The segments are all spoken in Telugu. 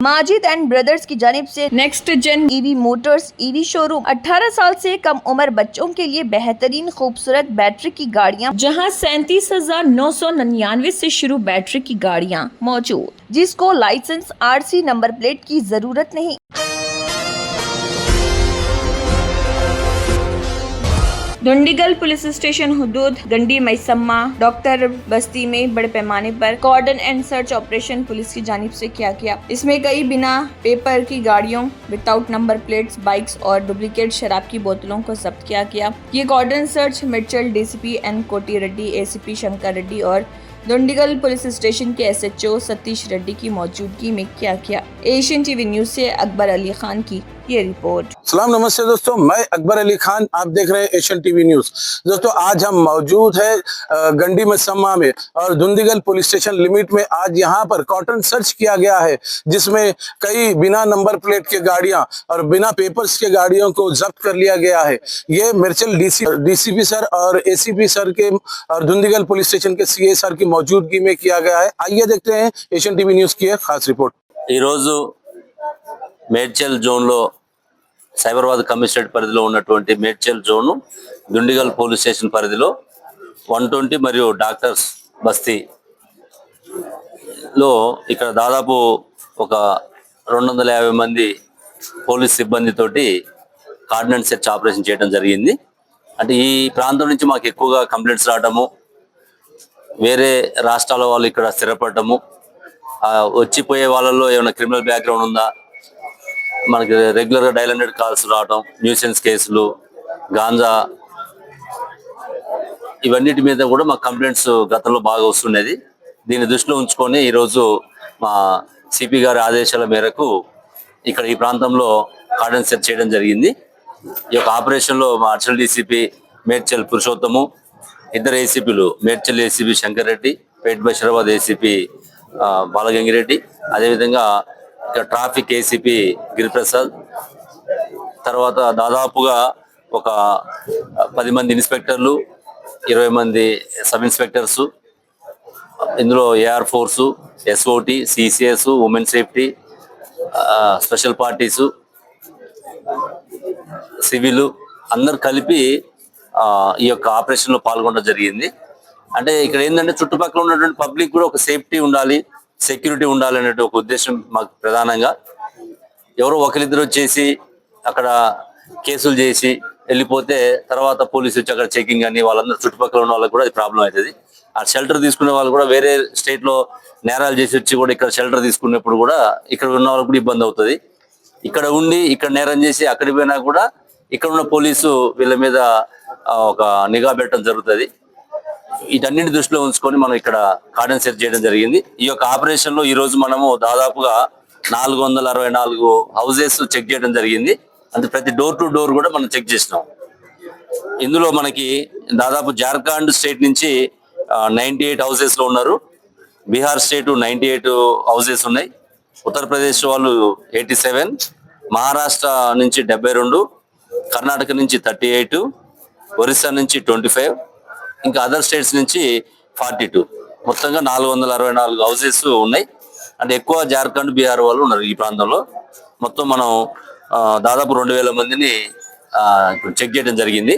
माजिद एंड ब्रदर्स की जानिब से next gen EV motors EV showroom 18 साल से कम उम्र बच्चों के लिए बेहतरीन खूबसूरत बैटरी की गाड़ियां, जहां 37,999 से शुरू बैटरी की गाड़ियां मौजूद, जिसको लाइसेंस आरसी नंबर प्लेट की जरूरत नहीं। दुंडीगल पुलिस स्टेशन हुदूद गंडी मैसम्मा डॉक्टर बस्ती में बड़े पैमाने पर cordon and search operation police की जानिब से किया गया। इसमें कई बिना पेपर की गाड़ियों, विदाउट नंबर प्लेट्स, बाइक्स और डुप्लीकेट शराब की बोतलों को जब्त किया गया। ये कॉर्डन सर्च मिर्चल डीसीपी एन कोटी रेड्डी, एसीपी शंकर रेड्डी और दुंडीगल पुलिस स्टेशन के एसएचओ सतीश रेड्डी की मौजूदगी में किया गया। एशियन टीवी न्यूज से अकबर अली खान की ये रिपोर्ट। सलाम नमस्ते दोस्तों, मैं अकबर अली खान, आप देख रहे हैं एशियन टीवी न्यूज। दोस्तों आज हम मौजूद है गंडी मैसम्मा में और दुंडीगल पुलिस स्टेशन लिमिट में। आज यहाँ पर कॉर्डन सर्च किया गया है, जिसमें कई बिना नंबर प्लेट के गाड़ियां और बिना पेपर्स के गाड़ियों को जब्त कर लिया गया है। ये मिर्चल डीसीपी सर और एसीपी सर के और दुंडीगल पुलिस स्टेशन के सीए सर की मौजूदगी में किया गया है। आइए देखते हैं एशियन टीवी न्यूज की एक खास रिपोर्ट। మేడ్చల్ జోన్లో సైబరాబాద్ కమిషనరేట్ పరిధిలో ఉన్నటువంటి Medchal zone Dundigal police station పరిధిలో 120 మరియు డాక్టర్స్ బస్తీలో ఇక్కడ దాదాపు ఒక 250 మంది పోలీస్ సిబ్బందితోటి కార్డినెన్స్ సెర్చ్ ఆపరేషన్ చేయడం జరిగింది. అంటే ఈ ప్రాంతం నుంచి మాకు ఎక్కువగా కంప్లైంట్స్ రావడము, వేరే రాష్ట్రాల వాళ్ళు ఇక్కడ స్థిరపడటము, వచ్చిపోయే వాళ్ళలో ఏమైనా క్రిమినల్ బ్యాక్గ్రౌండ్ ఉందా, మనకి రెగ్యులర్గా డైల్ 100 కాల్స్ రావడం, న్యూసెన్స్ కేసులు, గాంజా, ఇవన్నిటి మీద కూడా మాకు కంప్లైంట్స్ గతంలో బాగా వస్తుండేది. దీన్ని దృష్టిలో ఉంచుకొని ఈరోజు మా సిపి గారి ఆదేశాల మేరకు ఇక్కడ ఈ ప్రాంతంలో కార్డన్ సెర్చ్ చేయడం జరిగింది. ఈ యొక్క ఆపరేషన్లో మా అడిషనల్ డీసీపీ మేడ్చల్ పురుషోత్తము, ఇద్దరు ఏసీపీలు మేడ్చల్ ఏసీపీ శంకర్ రెడ్డి, పేట్ బషీరాబాద్ ఏసీపీ బాలగంగిరెడ్డి, అదేవిధంగా ఇక్కడ ట్రాఫిక్ ఏసీపీ గిరిప్రసాద్, తర్వాత దాదాపుగా ఒక 10 మంది ఇన్స్పెక్టర్లు, 20 మంది సబ్ ఇన్స్పెక్టర్సు, ఇందులో AR force, SOT, CCS, women safety, special parties, civil అందరు కలిపి ఈ యొక్క ఆపరేషన్లో పాల్గొనడం జరిగింది. అంటే ఇక్కడ ఏంటంటే చుట్టుపక్కల ఉన్నటువంటి పబ్లిక్ కూడా ఒక సేఫ్టీ ఉండాలి, సెక్యూరిటీ ఉండాలి అనే ఒక ఉద్దేశం మాకు ప్రధానంగా. ఎవరో ఒకరిద్దరు వచ్చేసి అక్కడ కేసులు చేసి వెళ్ళిపోతే తర్వాత పోలీసు వచ్చి అక్కడ చెకింగ్ అని వాళ్ళందరూ చుట్టుపక్కల ఉన్న వాళ్ళకి కూడా అది ప్రాబ్లం అవుతుంది. ఆ షెల్టర్ తీసుకునే వాళ్ళు కూడా వేరే స్టేట్లో నేరాలు చేసి వచ్చి కూడా ఇక్కడ షెల్టర్ తీసుకునేప్పుడు కూడా ఇక్కడ ఉన్న వాళ్ళకి కూడా ఇబ్బంది అవుతుంది. ఇక్కడ ఉండి ఇక్కడ నేరం చేసి అక్కడికి పోయినా కూడా ఇక్కడ ఉన్న పోలీసు వీళ్ళ మీద ఒక నిఘా పెట్టడం జరుగుతుంది. వీటన్నింటి దృష్టిలో ఉంచుకొని మనం ఇక్కడ కార్డన్ సెర్చ్ చేయడం జరిగింది. ఈ యొక్క ఆపరేషన్ లో ఈ రోజు మనము దాదాపుగా 464 హౌసెస్ చెక్ చేయడం జరిగింది. అంటే ప్రతి డోర్ టు డోర్ కూడా మనం చెక్ చేసినాం. ఇందులో మనకి దాదాపు జార్ఖండ్ స్టేట్ నుంచి 98 హౌసెస్ లో ఉన్నారు, బీహార్ స్టేట్ 98 హౌసెస్ ఉన్నాయి, ఉత్తరప్రదేశ్ వాళ్ళు 87, మహారాష్ట్ర నుంచి 72, కర్ణాటక నుంచి 38, ఒరిస్సా నుంచి 25, ఇంకా అదర్ స్టేట్స్ నుంచి 42, మొత్తంగా 464 హౌసెస్ ఉన్నాయి. అంటే ఎక్కువ జార్ఖండ్, బీహార్ వాళ్ళు ఉన్నారు ఈ ప్రాంతంలో. మొత్తం మనం దాదాపు 2000 మందిని ఇప్పుడు చెక్ చేయడం జరిగింది.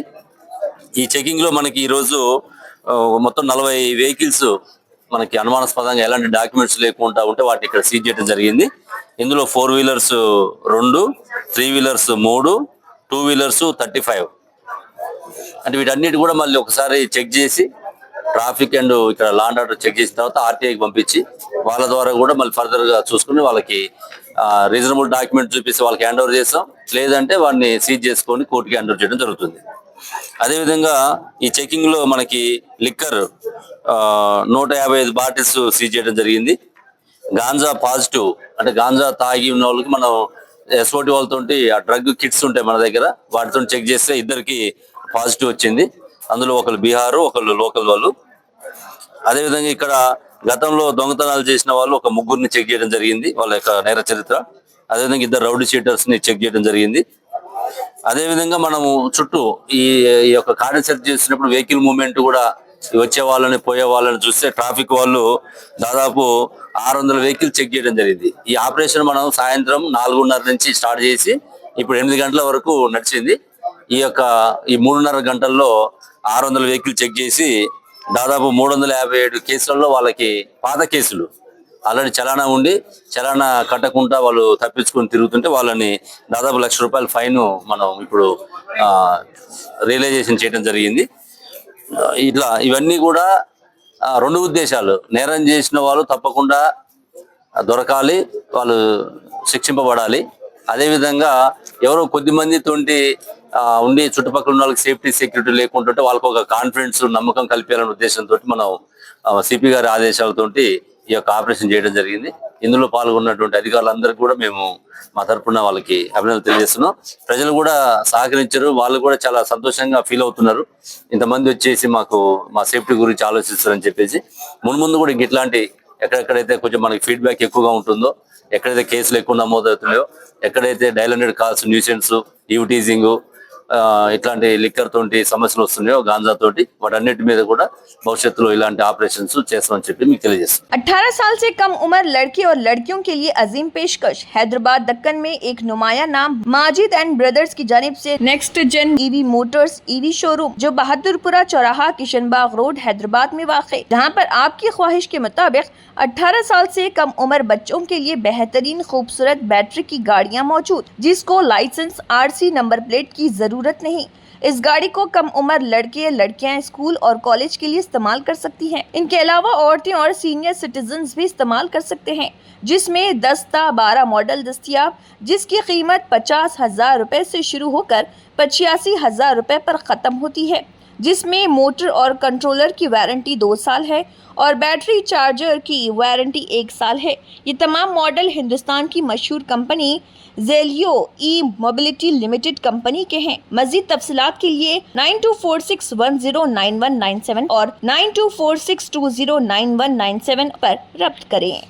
ఈ చెకింగ్ లో మనకి ఈరోజు మొత్తం 40 వెహికల్స్ మనకి అనుమానాస్పదంగా ఎలాంటి డాక్యుమెంట్స్ లేకుండా ఉంటే వాటిని ఇక్కడ సీజ్ చేయడం జరిగింది. ఇందులో 4 వీలర్స్ 2, 3 వీలర్స్ 3, 2 వీలర్స్ 35. అంటే వీటన్నిటి కూడా మళ్ళీ ఒకసారి చెక్ చేసి ట్రాఫిక్ అండ్ ఇక్కడ లాండ్ ఆర్డర్ చెక్ చేసిన తర్వాత ఆర్టీఐకి పంపించి వాళ్ళ ద్వారా కూడా మళ్ళీ ఫర్దర్ గా చూసుకుని వాళ్ళకి రీజనబుల్ డాక్యుమెంట్ చూపిస్తే వాళ్ళకి హ్యాండ్ ఓవర్ చేస్తాం, లేదంటే వాడిని సీజ్ చేసుకొని కోర్టుకి హ్యాండ్ ఓవర్ చేయడం జరుగుతుంది. అదేవిధంగా ఈ చెకింగ్ లో మనకి లిక్కర్ 155 బాటిల్స్ సీజ్ చేయడం జరిగింది. గాంజా పాజిటివ్, అంటే గాంజా తాగి ఉన్న వాళ్ళకి మనం ఎస్ఓటి వాళ్ళతో ఆ డ్రగ్ కిట్స్ ఉంటాయి మన దగ్గర, వాటితో చెక్ చేస్తే ఇద్దరికి పాజిటివ్ వచ్చింది. అందులో ఒకళ్ళు బీహార్, ఒకళ్ళు లోకల్ వాళ్ళు. అదేవిధంగా ఇక్కడ గతంలో దొంగతనాలు చేసిన వాళ్ళు ఒక 3 చెక్ చేయడం జరిగింది, వాళ్ళ యొక్క నేర చరిత్ర. అదేవిధంగా 2 రౌడీ షీటర్స్ ని చెక్ చేయడం జరిగింది. అదేవిధంగా మనము చుట్టూ ఈ యొక్క కార్డన్ సెర్చ్ చేసినప్పుడు వెహికల్ మూవ్మెంట్ కూడా వచ్చే వాళ్ళని పోయే వాళ్ళని చూస్తే ట్రాఫిక్ వాళ్ళు దాదాపు 600 వెహికల్ చెక్ చేయడం జరిగింది. ఈ ఆపరేషన్ మనం సాయంత్రం 4:30 నుంచి స్టార్ట్ చేసి ఇప్పుడు 8 గంటల వరకు నడిచింది. ఈ 3:30 గంటల్లో 600 వెహికల్ చెక్ చేసి దాదాపు 357 కేసులలో వాళ్ళకి పాత కేసులు ఆల్రెడీ చలానా ఉండి చలానా కట్టకుండా వాళ్ళు తప్పించుకొని తిరుగుతుంటే వాళ్ళని దాదాపు ₹1,00,000 ఫైన్ మనం ఇప్పుడు రియలైజేషన్ చేయడం జరిగింది. ఇవన్నీ కూడా 2 ఉద్దేశాలు. నేరం చేసిన వాళ్ళు తప్పకుండా దొరకాలి, వాళ్ళు శిక్షింపబడాలి. అదేవిధంగా ఎవరో కొద్ది మందితోటి ఉండి చుట్టుపక్కల ఉన్న వాళ్ళకి సేఫ్టీ సెక్యూరిటీ లేకుంటుంటే వాళ్ళకు ఒక కాన్ఫిడెన్స్ నమ్మకం కల్పించాలనే ఉద్దేశంతో మనం సిపి గారి ఆదేశాలతోటి ఈ ఆపరేషన్ చేయడం జరిగింది. ఇందులో పాల్గొన్నటువంటి అధికారులందరికీ కూడా మేము మా తరపున వాళ్ళకి అభినందనలు తెలియజేస్తున్నాం. ప్రజలు కూడా సహకరించారు, వాళ్ళు కూడా చాలా సంతోషంగా ఫీల్ అవుతున్నారు. ఇంతమంది వచ్చేసి మా సేఫ్టీ గురించి ఆలోచిస్తారని చెప్పేసి ముందు కూడా ఇట్లాంటి ఎక్కడెక్కడైతే కొంచెం మనకి ఫీడ్బ్యాక్ ఎక్కువగా ఉంటుందో, ఎక్కడైతే కేసులు ఎక్కువ నమోదవుతున్నాయో, ఎక్కడైతే డైల్ కాల్స్, న్యూసెన్స్, ఈవ్టీజింగ్ ఇట్లాంటి లిక్కర్ తోటి సమస్యలు వస్తున్నాయో, గాంజా తోటి, వాటన్నిటి మీద కూడా భవిష్యత్తులో ఇలాంటి ఆపరేషన్స్ చేస్తామని చెప్పి మీకు తెలియజేస్తాం. 18 साल से कम उम्र लड़के और लड़कियों के लिए अजीम पेशकश। हैदराबाद दक्कन में एक नुमाया नाम माजिद एंड ब्रदर्स की जानिब से next gen EV motors EV showroom जो बहादुरपुरा चौराहा किशनबाग रोड हैदराबाद में वाक़, जहां पर आपकी ख्वाहिश के मुताबिक 18 साल से कम उम्र बच्चों के लिए बेहतरीन खूबसूरत बैटरी की गाड़ियां मौजूद, जिसको लाइसेंस RC नंबर प्लेट की जरूरत नहीं। इस गाड़ी को कम उम्र लड़के लड़कियां स्कूल और कॉलेज के लिए इस्तेमाल कर सकती हैं। इनके अलावा औरतें और सीनियर सिटीजन भी इस्तेमाल कर सकते हैं, जिसमें 10-12 मॉडल दस्तयाब, जिसकी कीमत 50,000 रुपए से शुरू होकर 85,000 रुपए पर ख़त्म होती है, जिसमें मोटर और कंट्रोलर की वारंटी 2 साल है और बैटरी चार्जर की वारंटी 1 साल है। ये तमाम मॉडल हिंदुस्तान की मशहूर कंपनी जेलियो ई मोबिलिटी लिमिटेड कंपनी के हैं। मजीद तफसीलात के लिए 9246109197 और 9246209197 पर रब्त करें।